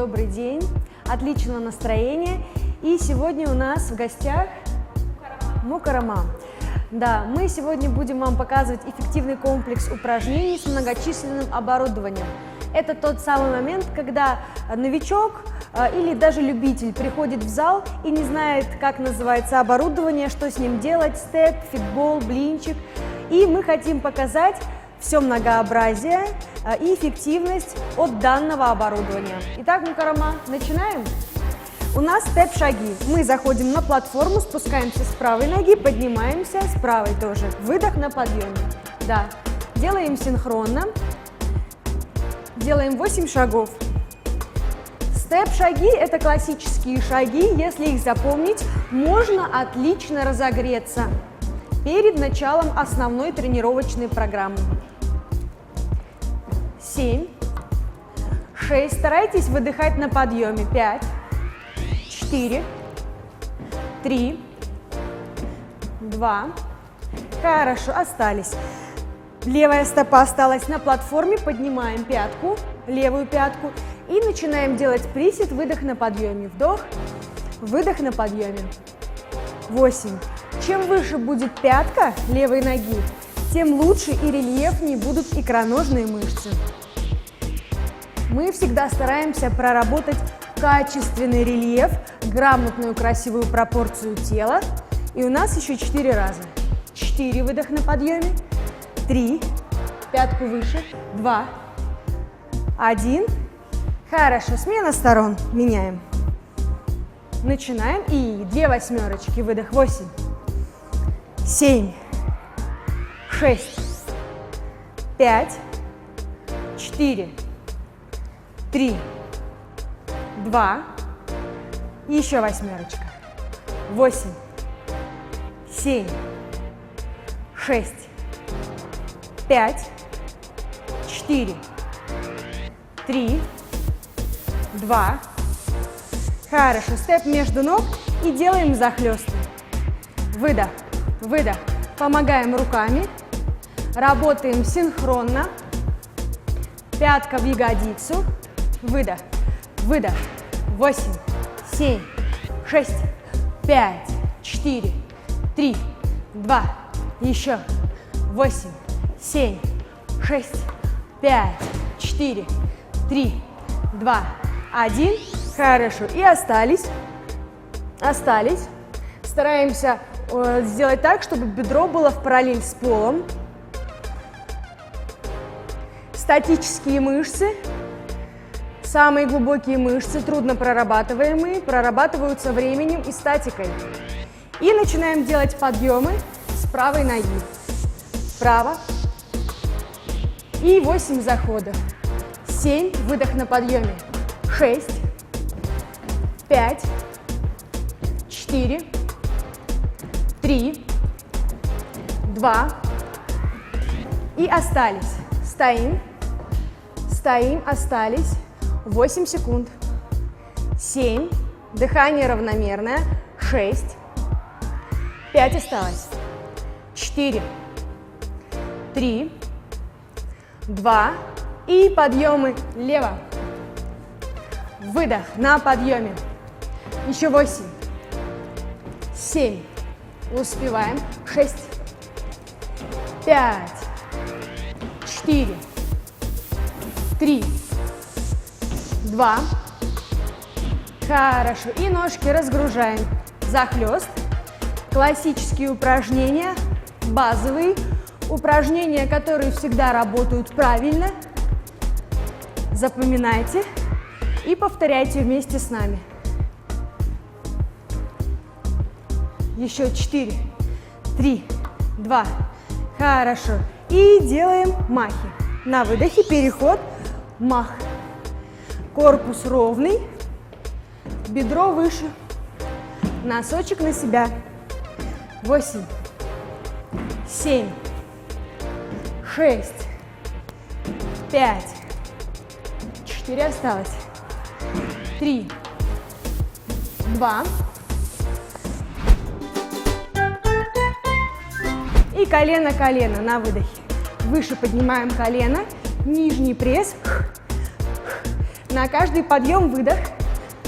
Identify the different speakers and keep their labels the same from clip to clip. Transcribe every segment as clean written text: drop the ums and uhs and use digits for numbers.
Speaker 1: добрый день, отличного настроения. И сегодня у нас в гостях Мукарама. Да, мы сегодня будем вам показывать эффективный комплекс упражнений с многочисленным оборудованием. Это тот самый момент, когда новичок или даже любитель приходит в зал и не знает, как называется оборудование, что с ним делать, степ, фитбол, блинчик. И мы хотим показать все многообразие и эффективность от данного оборудования. Итак, Мукарама, начинаем. У нас степ-шаги. Мы заходим на платформу, спускаемся с правой ноги, поднимаемся с правой тоже. Выдох на подъеме. Да. Делаем синхронно. Делаем 8 шагов. Степ-шаги – это классические шаги. Если их запомнить, можно отлично разогреться перед началом основной тренировочной программы. 7, 6, старайтесь выдыхать на подъеме. 5, 4, 3, 2, хорошо, остались. Левая стопа осталась на платформе, поднимаем пятку, левую пятку и начинаем делать присед, выдох на подъеме. Вдох, выдох на подъеме. 8. Чем выше будет пятка левой ноги, тем лучше и рельефнее будут икроножные мышцы. Мы всегда стараемся проработать качественный рельеф, грамотную красивую пропорцию тела. И у нас еще 4 раза. 4, выдох на подъеме. 3, пятку выше. 2, 1. Хорошо, смена сторон. Меняем. Начинаем. И 2 восьмерочки. Выдох. 8, 7, 6, 5, 4, 3, 2, еще восьмерочка. 8, 7, 6, 5, 4, 3, 2. Хорошо. Степ между ног и делаем захлесты. Выдох, выдох. Помогаем руками. Работаем синхронно. Пятка в ягодицу. Выдох, выдох. 8, 7, 6, 5, 4, 3, 2. Еще. 8, 7, 6, 5, 4, 3, 2, 1. Хорошо. И остались. Остались. Стараемся сделать так, чтобы бедро было в параллель с полом. Статические мышцы, самые глубокие мышцы, трудно прорабатываемые, прорабатываются временем и статикой. И начинаем делать подъемы с правой ноги. Вправо. И 8 заходов. 7, выдох на подъеме. 6, 5, 4, 3, 2. И остались. Стоим. Стоим, остались. 8 секунд. 7. Дыхание равномерное. 6. 5 осталось. 4. 3. 2. И подъемы лево. Выдох на подъеме. Еще 8. 7. Успеваем. 6. 5. 4. 3, 2. Хорошо. И ножки разгружаем. Захлест. Классические упражнения, базовые. Упражнения, которые всегда работают правильно. Запоминайте и повторяйте вместе с нами. Еще 4, 3, 2. Хорошо. И делаем махи. На выдохе переход. Мах. Корпус ровный, бедро выше, носочек на себя. 8, 7, 6, 5, 4 осталось. 3, 2. И колено-колено на выдохе. Выше поднимаем колено, нижний пресс. На каждый подъем выдох.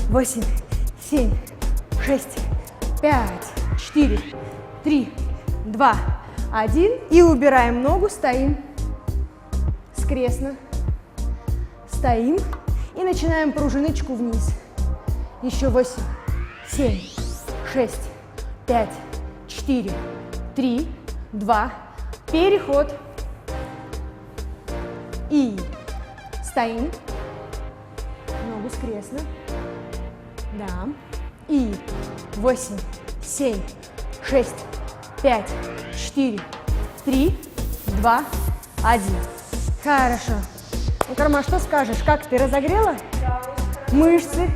Speaker 1: 8, 7, 6, 5, 4, 3, 2, 1. И убираем ногу, стоим скрестно. Стоим и начинаем пружиночку вниз. Еще 8, 7, 6, 5, 4, 3, 2. Переход. И стоим. Ногу скрестно. Да. И 8, 7, 6, 5, 4, 3, 2, 1. Хорошо. Ну, Карма, что скажешь? Как ты разогрела? Мышцы?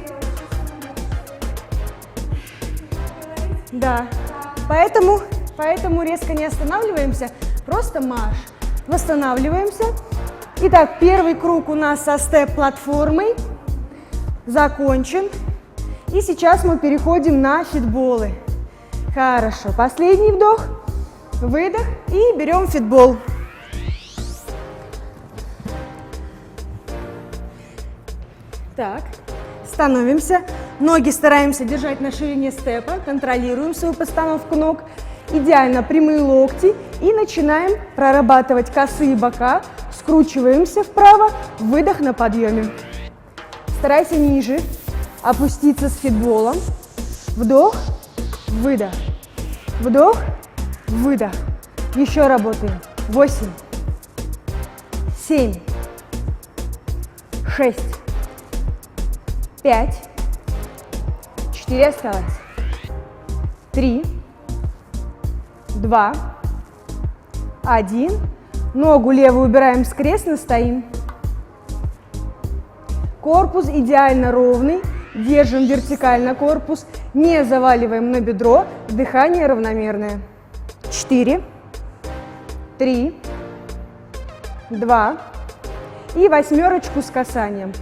Speaker 1: Да. Поэтому резко не останавливаемся, просто марш. Восстанавливаемся. Итак, первый круг у нас со степ-платформой закончен. И сейчас мы переходим на фитболы. Хорошо. Последний вдох, выдох и берем фитбол. Так, становимся. Ноги стараемся держать на ширине степа, контролируем свою постановку ног. Идеально прямые локти и начинаем прорабатывать косые бока. Скручиваемся вправо, выдох на подъеме. Старайся ниже опуститься с фитболом. Вдох, выдох. Вдох, выдох. Еще работаем. 8, 7, 6, 5, 4 осталось. 3, 2, 1. Ногу левую убираем скрестно, стоим. Корпус идеально ровный. Держим вертикально корпус. Не заваливаем на бедро. Дыхание равномерное. 4, 3, 2. И восьмерочку с касанием.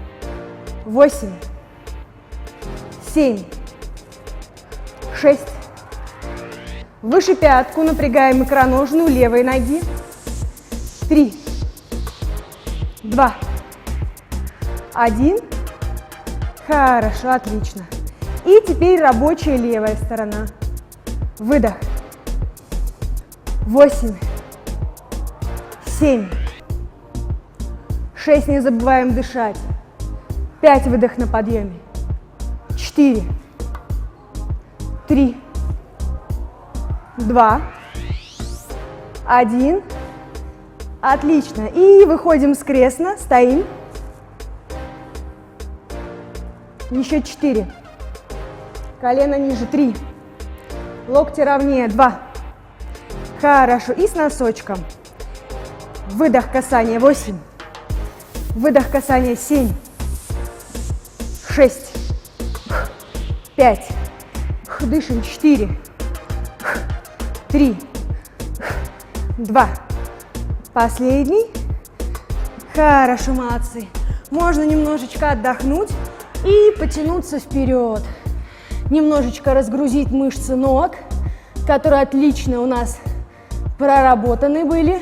Speaker 1: 8, 7, 6. Выше пятку напрягаем икроножную левой ноги. 3, 2, 1. Хорошо, отлично. И теперь рабочая левая сторона. Выдох. 8, 7, 6. Не забываем дышать. 5. Выдох на подъеме. 4, 3, 2, 1. Отлично. И выходим скрестно, стоим. Еще 4. Колено ниже. 3. Локти ровнее. 2. Хорошо. И с носочком. Выдох, касание. 8. Выдох, касание. 7. 6. 5. Дышим. 4. 3. 2. Последний. Хорошо, молодцы. Можно немножечко отдохнуть и потянуться вперед. Немножечко разгрузить мышцы ног, которые отлично у нас проработаны были.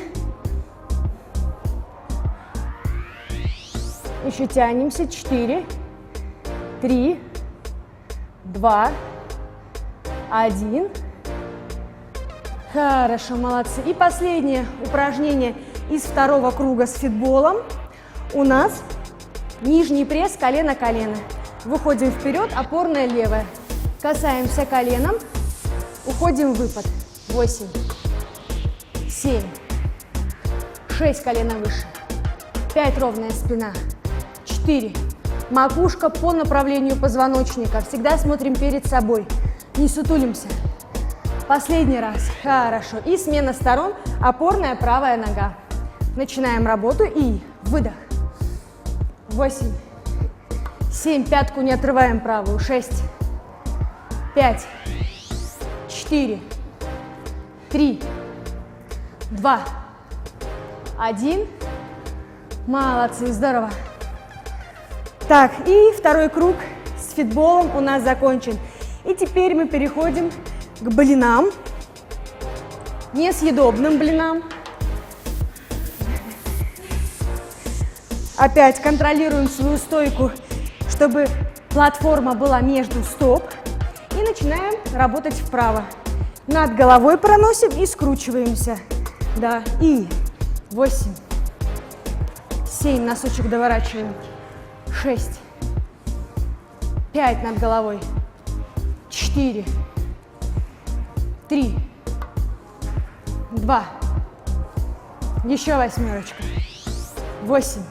Speaker 1: Еще тянемся. 4, 3, 2, 1. Хорошо, молодцы. И последнее упражнение из второго круга с фитболом. У нас нижний пресс, колено-колено. Выходим вперед, опорная левая. Касаемся коленом, уходим в выпад. 8, 7, 6, колено выше. 5, ровная спина. 4, макушка по направлению позвоночника. Всегда смотрим перед собой. Не сутулимся. Последний раз. Хорошо. И смена сторон. Опорная правая нога. Начинаем работу. И выдох. 8, 7. Пятку не отрываем правую. 6, 5, 4, 3, 2, 1. Молодцы. Здорово. Так, и второй круг с фитболом у нас закончен. И теперь мы переходим к блинам, несъедобным блинам. Опять контролируем свою стойку чтобы платформа была между стоп. И начинаем работать вправо. Над головой проносим и скручиваемся. Да, и 8, 7, носочек доворачиваем, 6, 5 над головой, 4, 3, 2, еще восьмерочка, 8,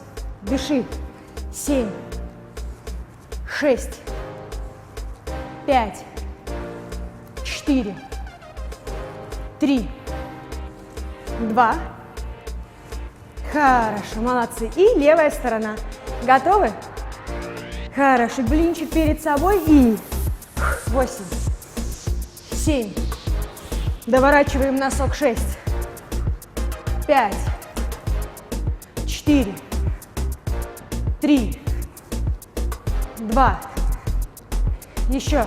Speaker 1: дыши, 7, 6, 5, 4, 3, 2. Хорошо, молодцы. И левая сторона. Готовы? Хорошо, блинчик перед собой и 8, 7. Доворачиваем носок, 6, 5, 4, 3, 2. Еще.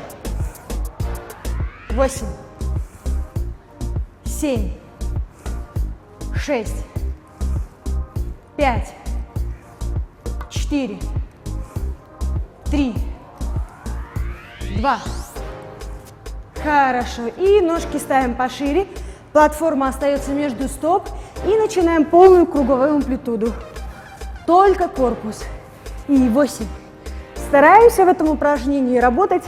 Speaker 1: 8, 7, 6, 5, 4, 3, 2. Хорошо. И ножки ставим пошире. Платформа остается между стоп. И начинаем полную круговую амплитуду. Только корпус. И 8. Стараемся в этом упражнении работать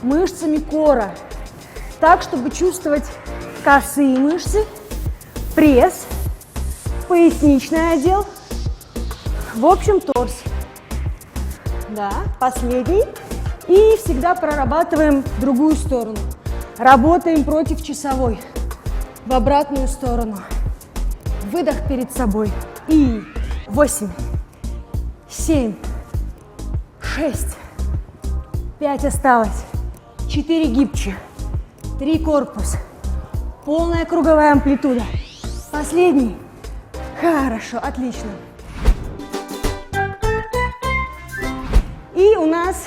Speaker 1: мышцами кора. Так, чтобы чувствовать косые мышцы, пресс, поясничный отдел, в общем, торс. Да, последний. И всегда прорабатываем другую сторону. Работаем против часовой. В обратную сторону. Выдох перед собой. И 8, 7, 6, 5 осталось. 4 гибче. 3 корпус. Полная круговая амплитуда. Последний. Хорошо, отлично. И у нас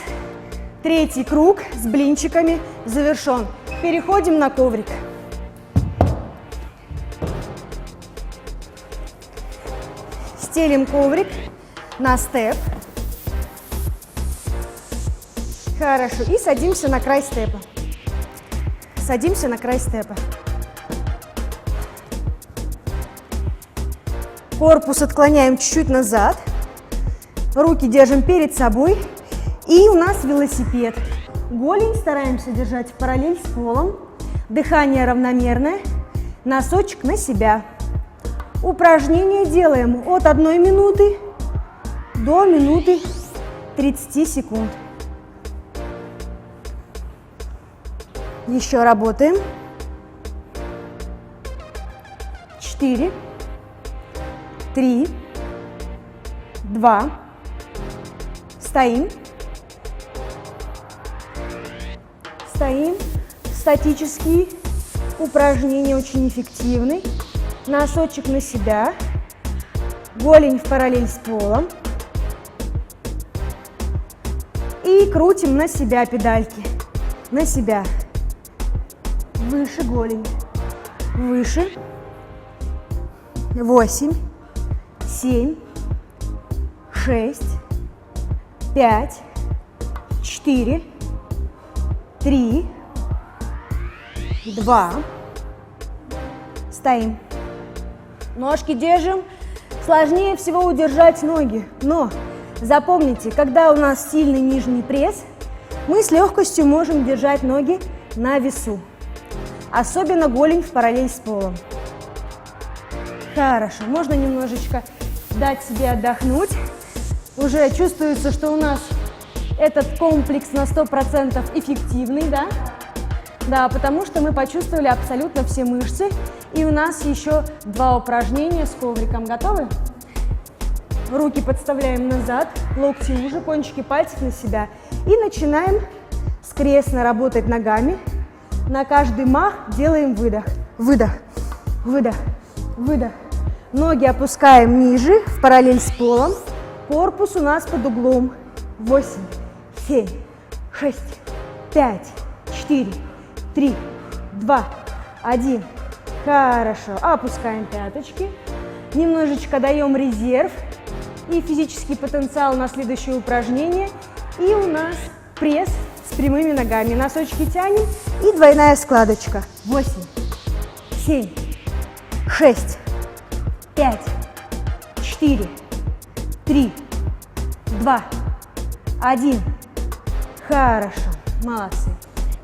Speaker 1: третий круг с блинчиками завершен. Переходим на коврик. Стелим коврик на степ. Хорошо. И садимся на край степа. Садимся на край степа. Корпус отклоняем чуть-чуть назад. Руки держим перед собой. И у нас велосипед. Голень стараемся держать в параллель с полом. Дыхание равномерное. Носочек на себя. Упражнение делаем от 1 минуты до минуты 30 секунд. Еще работаем. 4, 3, 2. Стоим. Стоим. Статические упражнения очень эффективны. Носочек на себя. Голень в параллель с полом. И крутим на себя педальки. На себя. Выше голень. Выше. 8, 7, 6, 5, 4, 3, 2. Стоим. Ножки держим. Сложнее всего удержать ноги. Но запомните, когда у нас сильный нижний пресс, мы с легкостью можем держать ноги на весу. Особенно голень в параллель с полом. Хорошо. Можно немножечко дать себе отдохнуть. Уже чувствуется, что у нас этот комплекс на 100% эффективный, да? Да, потому что мы почувствовали абсолютно все мышцы. И у нас еще 2 упражнения с ковриком. Готовы? Руки подставляем назад, локти уже, кончики пальцев на себя. И начинаем скрестно работать ногами. На каждый мах делаем выдох. Выдох, выдох, выдох. Ноги опускаем ниже, в параллель с полом. Корпус у нас под углом. 8, 7, 6, 5, 4, 3, 2, 1. Хорошо. Опускаем пяточки. Немножечко даем резерв и физический потенциал на следующее упражнение. И у нас пресс с прямыми ногами. Носочки тянем и двойная складочка. 8, 7, 6, 5, 4, 3, 2, 1. Хорошо, молодцы.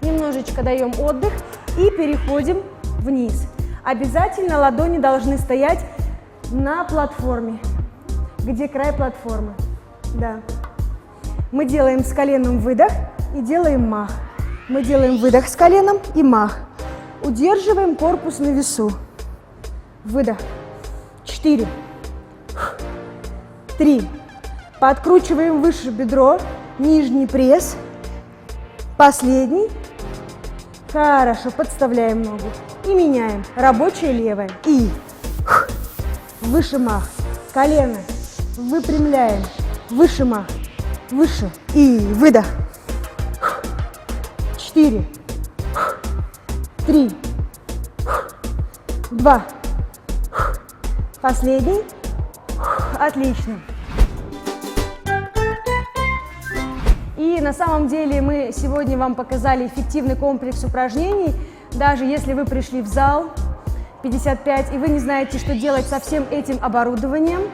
Speaker 1: Немножечко даем отдых и переходим вниз. Обязательно ладони должны стоять на платформе. Где край платформы? Да. Мы делаем с коленом выдох и делаем мах. Мы делаем выдох с коленом и мах. Удерживаем корпус на весу. Выдох. 4, 3. Подкручиваем выше бедро, нижний пресс. Последний. Хорошо, подставляем ногу. И меняем. Рабочая левая. И выше мах. Колено. Выпрямляем. Выше мах. Выше. И выдох. 4, 3, 2. Последний. Отлично. И на самом деле мы сегодня вам показали эффективный комплекс упражнений. Даже если вы пришли в зал 55 и вы не знаете, что делать со всем этим оборудованием,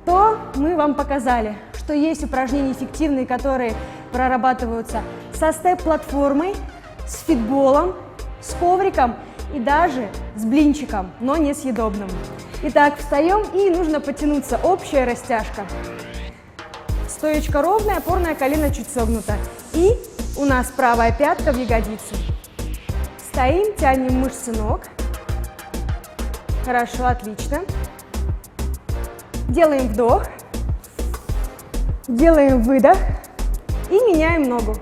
Speaker 1: то мы вам показали, что есть упражнения эффективные, которые прорабатываются со степ-платформой, с фитболом, с ковриком и даже с блинчиком, но не съедобным. Итак, встаем и нужно потянуться. Общая растяжка. Стоечка ровная, опорное колено чуть согнуто. И у нас правая пятка в ягодицу. Стоим, тянем мышцы ног. Хорошо, отлично. Делаем вдох. Делаем выдох. И меняем ногу.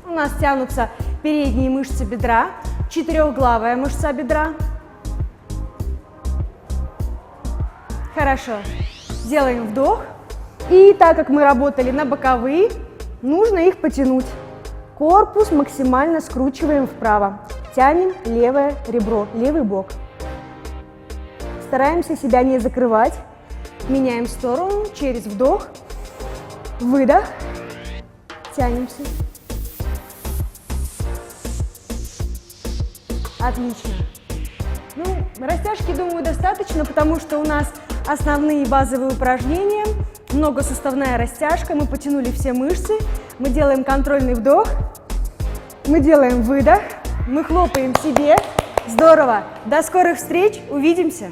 Speaker 1: У нас тянутся передние мышцы бедра. Четырехглавая мышца бедра. Хорошо. Делаем вдох. И так как мы работали на боковые, нужно их потянуть. Корпус максимально скручиваем вправо. Тянем левое ребро, левый бок. Стараемся себя не закрывать. Меняем сторону через вдох. Выдох. Тянемся. Отлично. Ну, растяжки, думаю, достаточно, потому что у нас основные базовые упражнения. Многосуставная растяжка. Мы потянули все мышцы. Мы делаем контрольный вдох. Мы делаем выдох. Мы хлопаем себе. Здорово. До скорых встреч. Увидимся.